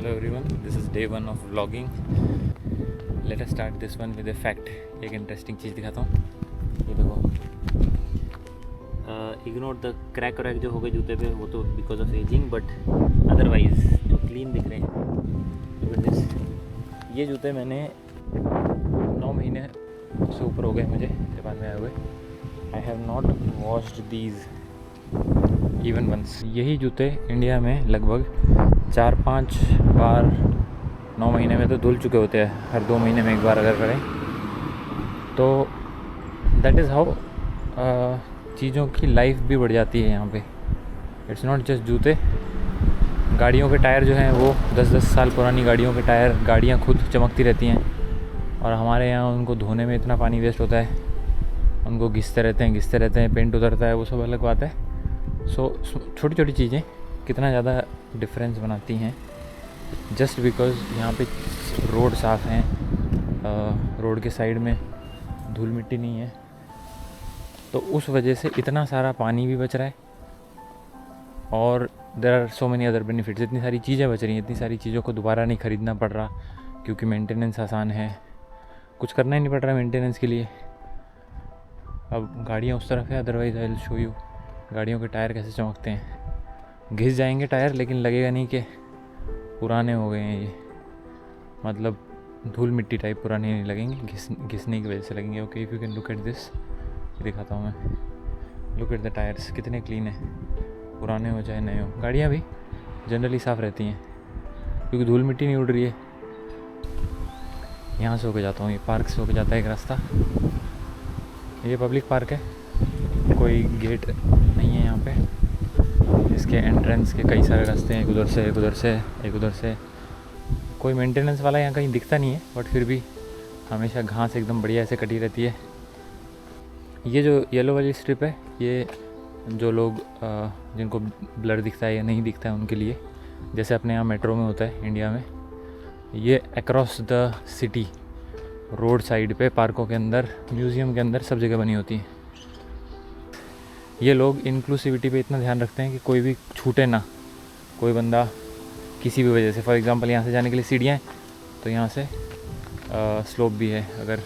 Hello everyone, this is day 1 of vlogging. Let us start this one with a fact. एक interesting चीज़ दिखाता हूँ. ये देखो, ignore the crack crack जो हो गए जूते पे, वो तो because of ageing, but otherwise जो क्लीन दिख रहे हैं. Look at this. ये जूते मैंने 9 महीने से ऊपर हो गए मुझे जापान में आए हुए. I have not washed these even once. यही जूते इंडिया में लगभग 4-5 बार 9 महीने में तो धुल चुके होते हैं. हर 2 महीने में एक बार अगर करें तो दैट इज़ हाउ चीज़ों की लाइफ भी बढ़ जाती है यहाँ पे. इट्स नॉट जस्ट जूते. गाड़ियों के टायर जो हैं वो 10-10 साल पुरानी गाड़ियों के टायर, गाड़ियाँ खुद चमकती रहती हैं और हमारे यहाँ उनको धोने में इतना पानी वेस्ट होता है. उनको घिसते रहते हैं, पेंट उतरता है, वो सब अलग बात है. सो छोटी छोटी चीज़ें कितना ज़्यादा डिफरेंस बनाती हैं जस्ट बिकॉज़ यहाँ पे रोड साफ़ हैं, रोड के साइड में धूल मिट्टी नहीं है, तो उस वजह से इतना सारा पानी भी बच रहा है और there are so many other benefits. इतनी सारी चीज़ें बच रही हैं, इतनी सारी चीज़ों को दोबारा नहीं ख़रीदना पड़ रहा क्योंकि मेंटेनेंस आसान है, कुछ करना ही नहीं पड़ रहा मेंटेनेंस के लिए. अब गाड़ियाँ उस तरफ है, otherwise I will show you गाड़ियों के टायर कैसे चमकते हैं. घिस जाएंगे टायर लेकिन लगेगा नहीं कि पुराने हो गए हैं ये, मतलब धूल मिट्टी टाइप पुराने नहीं लगेंगे, घिसने की वजह से लगेंगे. Okay, if you can look at this, दिखाता हूँ मैं. लुक एट द टायर्स, कितने क्लीन है, पुराने हो चाहे नए हो. गाड़ियाँ भी जनरली साफ़ रहती हैं क्योंकि धूल मिट्टी नहीं उड़ रही है. यहाँ से होके जाता हूँ, ये पार्क से होके जाता है एक रास्ता. ये पब्लिक पार्क है, कोई गेट नहीं है यहाँ पे. इसके एंट्रेंस के कई सारे रास्ते हैं, एक उधर से, एक उधर से, एक उधर से. कोई मेंटेनेंस वाला यहाँ कहीं दिखता नहीं है, बट फिर भी हमेशा घास एकदम बढ़िया ऐसे कटी रहती है. ये जो येलो वाली स्ट्रिप है, ये जो लोग जिनको ब्लर दिखता है या नहीं दिखता है उनके लिए, जैसे अपने यहाँ मेट्रो में होता है इंडिया में, ये across the city road side पे, पार्कों के अंदर, म्यूज़ियम के अंदर, सब जगह बनी होती है. ये लोग इंक्लूसिविटी पे इतना ध्यान रखते हैं कि कोई भी छूटे ना, कोई बंदा किसी भी वजह से. फॉर एग्ज़ाम्पल यहाँ से जाने के लिए सीढ़ियाँ हैं तो यहाँ से स्लोप भी है अगर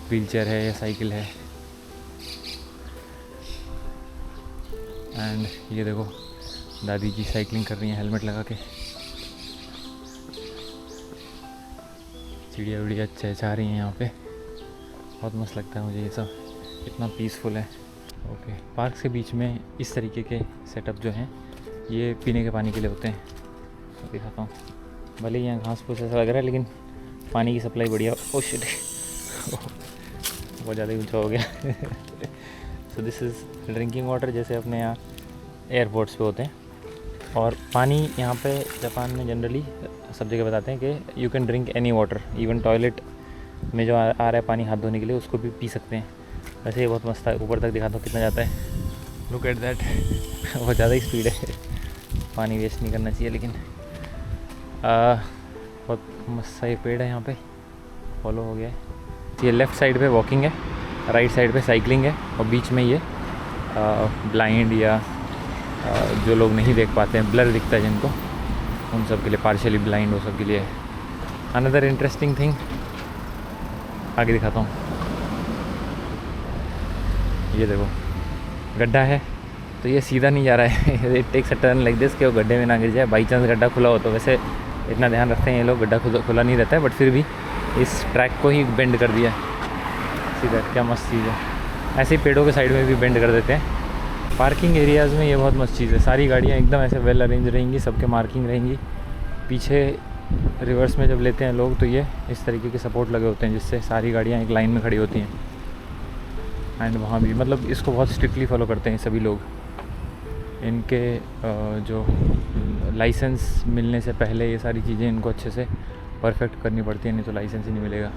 व्हीलचेयर है या साइकिल है. एंड ये देखो दादी जी साइकिलिंग कर रही हैं हेलमेट लगा के. चिड़िया विड़िया चहचहा रही हैं यहाँ पे. बहुत मस्त लगता है मुझे ये सब, इतना पीसफुल है. ओके, पार्क के बीच में इस तरीके के सेटअप जो हैं ये पीने के पानी के लिए होते हैं. दिखाता हूँ. भले ही यहाँ घास फूस ऐसा लग रहा है लेकिन पानी की सप्लाई बढ़िया. ओह शिट, बहुत ज़्यादा ही ऊँचा हो गया. So this is drinking water, जैसे अपने यहाँ एयरपोर्ट्स पे होते हैं. और पानी यहाँ पे जापान में जनरली सब जगह बताते हैं कि you can drink any water. Even toilet में जो आ रहा है पानी हाथ धोने के लिए, उसको भी पी सकते हैं. वैसे ये बहुत मस्त है. ऊपर तक दिखाता हूँ कितना जाता है. Look at that. बहुत ज़्यादा ही स्पीड है. पानी वेस्ट नहीं करना चाहिए लेकिन बहुत मस्त सा ये पेड़ है यहाँ पे, फॉलो हो गया है. ये लेफ़्ट साइड पे वॉकिंग है, राइट साइड पे साइकिलिंग है, और बीच में ये ब्लाइंड या जो लोग नहीं देख पाते हैं, ब्लर दिखता है जिनको, उन सब के लिए, पार्शियली ब्लाइंड वो सब के लिए. अनदर इंटरेस्टिंग थिंग आगे दिखाता हूँ. ये देखो गड्ढा है तो ये सीधा नहीं जा रहा है. It takes a turn like this कि वो गड्ढे में ना गिर जाए. बाई चांस गड्ढा खुला हो तो, वैसे इतना ध्यान रखते हैं ये लोग, गड्ढा खुला नहीं रहता है, बट फिर भी इस ट्रैक को ही बेंड कर दिया सीधा. क्या मस्त चीज़ है. ऐसे ही पेड़ों के साइड में भी बेंड कर देते हैं. पार्किंग एरियाज़ में ये बहुत मस्त चीज़ है. सारी गाड़ियाँ एकदम ऐसे वेल अरेंज रहेंगी, सबके मार्किंग रहेंगी. पीछे रिवर्स में जब लेते हैं लोग तो ये इस तरीके के सपोर्ट लगे होते हैं जिससे सारी गाड़ियाँ एक लाइन में खड़ी होती हैं. एंड वहाँ भी मतलब इसको बहुत स्ट्रिक्टली फॉलो करते हैं सभी लोग. इनके जो लाइसेंस मिलने से पहले ये सारी चीज़ें इनको अच्छे से परफेक्ट करनी पड़ती है, नहीं तो लाइसेंस ही नहीं मिलेगा.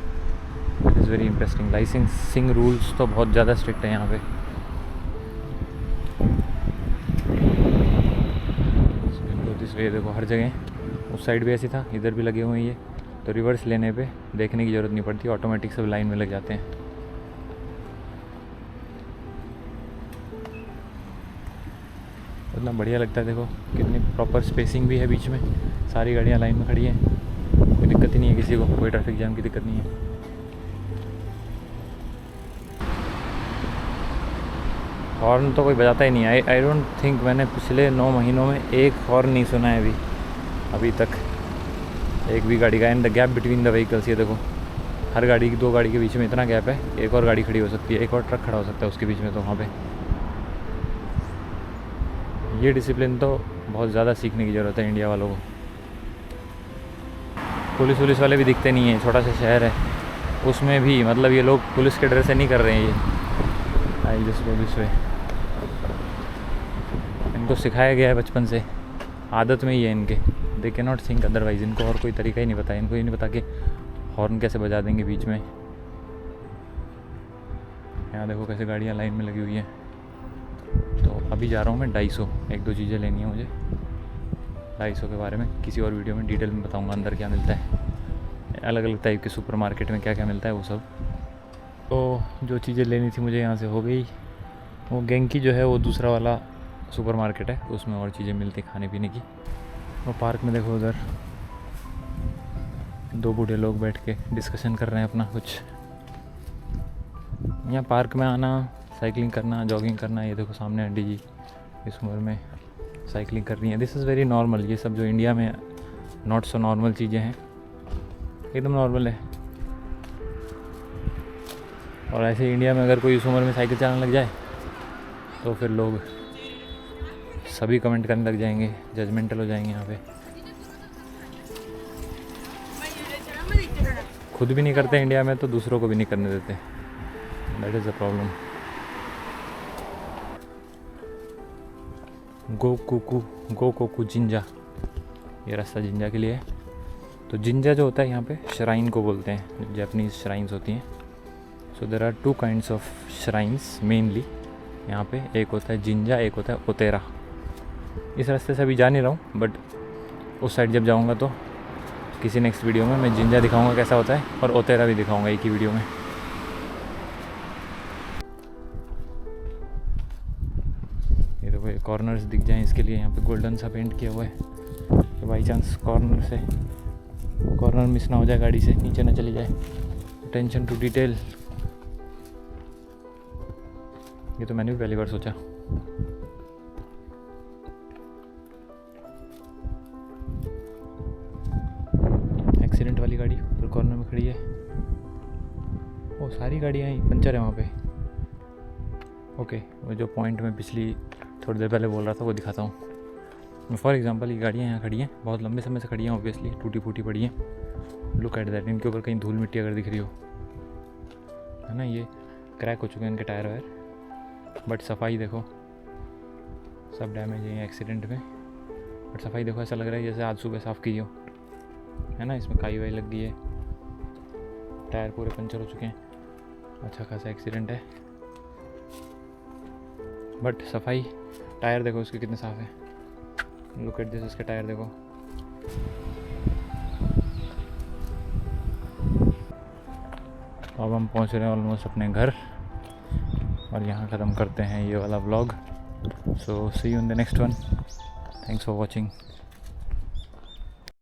It is very interesting. Licensing rules तो बहुत ज़्यादा स्ट्रिक्ट है यहाँ पे. दिस वे देखो, हर जगह, उस साइड भी ऐसी था, इधर भी लगे हुए हैं ये, तो रिवर्स लेने पे देखने की ज़रूरत नहीं पड़ती, ऑटोमेटिक सब लाइन में लग जाते हैं. कितना बढ़िया लगता है। देखो कितनी प्रॉपर स्पेसिंग भी है बीच में, सारी गाड़ियाँ लाइन में खड़ी हैं, कोई दिक्कत ही नहीं है किसी को, कोई ट्रैफिक जाम की दिक्कत नहीं है। हॉर्न तो कोई बजाता ही नहीं है। आई डोंट थिंक मैंने पिछले 9 महीनों में एक हॉर्न नहीं सुना है अभी तक, एक भी गाड़ी का। And the gap between the vehicles, ये देखो हर गाड़ी की 2 गाड़ी के बीच में इतना गैप है, एक और गाड़ी खड़ी हो सकती है, एक और ट्रक खड़ा हो सकता है उसके बीच में। तो वहाँ पे ये डिसिप्लिन तो बहुत ज़्यादा सीखने की ज़रूरत है इंडिया वालों को। पुलिस वाले भी दिखते नहीं हैं, छोटा सा शहर है, उसमें भी मतलब ये लोग पुलिस के डर से नहीं कर रहे हैं ये। I just go this way. इनको सिखाया गया है बचपन से, आदत में ही है इनके। They can not think otherwise. इनको और कोई तरीका ही नहीं पता। इनको ये नहीं पता कि हॉर्न कैसे बजा देंगे बीच में। यहाँ देखो कैसे गाड़ियाँ लाइन में लगी हुई हैं। तो अभी जा रहा हूँ मैं 250, 1-2 चीज़ें लेनी है मुझे। 250 के बारे में किसी और वीडियो में डिटेल में बताऊँगा, अंदर क्या मिलता है, अलग अलग टाइप के सुपरमार्केट में क्या क्या मिलता है वो सब। तो जो चीज़ें लेनी थी मुझे यहाँ से हो गई। वो गेंकी जो है वो दूसरा वाला सुपरमार्केट है, उसमें और चीज़ें मिलती खाने पीने की। और पार्क में देखो उधर 2 बूढ़े लोग बैठ के डिस्कशन कर रहे हैं अपना कुछ। यहाँ पार्क में आना, साइकिलिंग करना, जॉगिंग करना, ये देखो सामने आंटी जी इस उम्र में साइकिलिंग कर रही हैं। This is very normal. ये सब जो इंडिया में नॉट सो नॉर्मल चीज़ें हैं, एकदम नॉर्मल है। और ऐसे इंडिया में अगर कोई इस उम्र में साइकिल चलाने लग जाए तो फिर लोग सभी कमेंट करने लग जाएंगे, जजमेंटल हो जाएंगे यहाँ पे। खुद भी नहीं करते इंडिया में तो दूसरों को भी नहीं करने देते। That is the problem. Go cuckoo Jinja, ये रास्ता जिंजा के लिए है। तो जिंजा जो होता है यहाँ पे श्राइन को बोलते हैं, जैपनीज़ श्राइन्स होती हैं। So there are 2 kinds of shrines mainly यहाँ पे। एक होता है जिंजा, एक होता है ओतेरा। इस रास्ते से अभी जा नहीं रहा हूँ, बट उस साइड जब जाऊँगा तो किसी नेक्स्ट वीडियो में मैं जिंजा दिखाऊँगा कैसा होता है, और ओतेरा भी दिखाऊँगा एक ही वीडियो में। ये देखो ये कॉर्नर्स दिख जाएँ, इसके लिए यहाँ पे गोल्डन सा पेंट किया हुआ है कि बाई चांस कॉर्नर मिस ना हो जाए, गाड़ी से नीचे ना चली जाए। अटेंशन टू डिटेल, ये तो मैंने भी पहली बार सोचा। एक्सीडेंट वाली गाड़ी ऊपर कॉर्नर में खड़ी है। वो सारी गाड़ियाँ ही पंचर है वहाँ पे। ओके, वो जो पॉइंट में पिछली थोड़ी देर पहले बोल रहा था वो दिखाता हूँ। फॉर एग्जांपल ये गाड़ियाँ यहाँ खड़ी हैं, बहुत लंबे समय से खड़ी हैं, ऑब्वियसली टूटी फूटी पड़ी हैं। Look at that. इनके ऊपर कहीं धूल मिट्टी अगर दिख रही हो, है ना, ये क्रैक हो चुके हैं इनके टायर वायर, बट सफाई देखो, सब डैमेज है एक्सीडेंट में। बट सफाई देखो, ऐसा लग रहा है जैसे आज सुबह साफ़ की हो, है ना। इसमें काई वाई लग गई है, टायर पूरे पंचर हो चुके हैं, अच्छा खासा एक्सीडेंट है, बट सफाई। टायर देखो उसके कितने साफ़ है। लुक एट दिस, इसके टायर देखो। अब हम पहुंच रहे हैं ऑलमोस्ट अपने घर, और यहाँ ख़त्म करते हैं ये वाला vlog. So see you in the next one. Thanks for watching.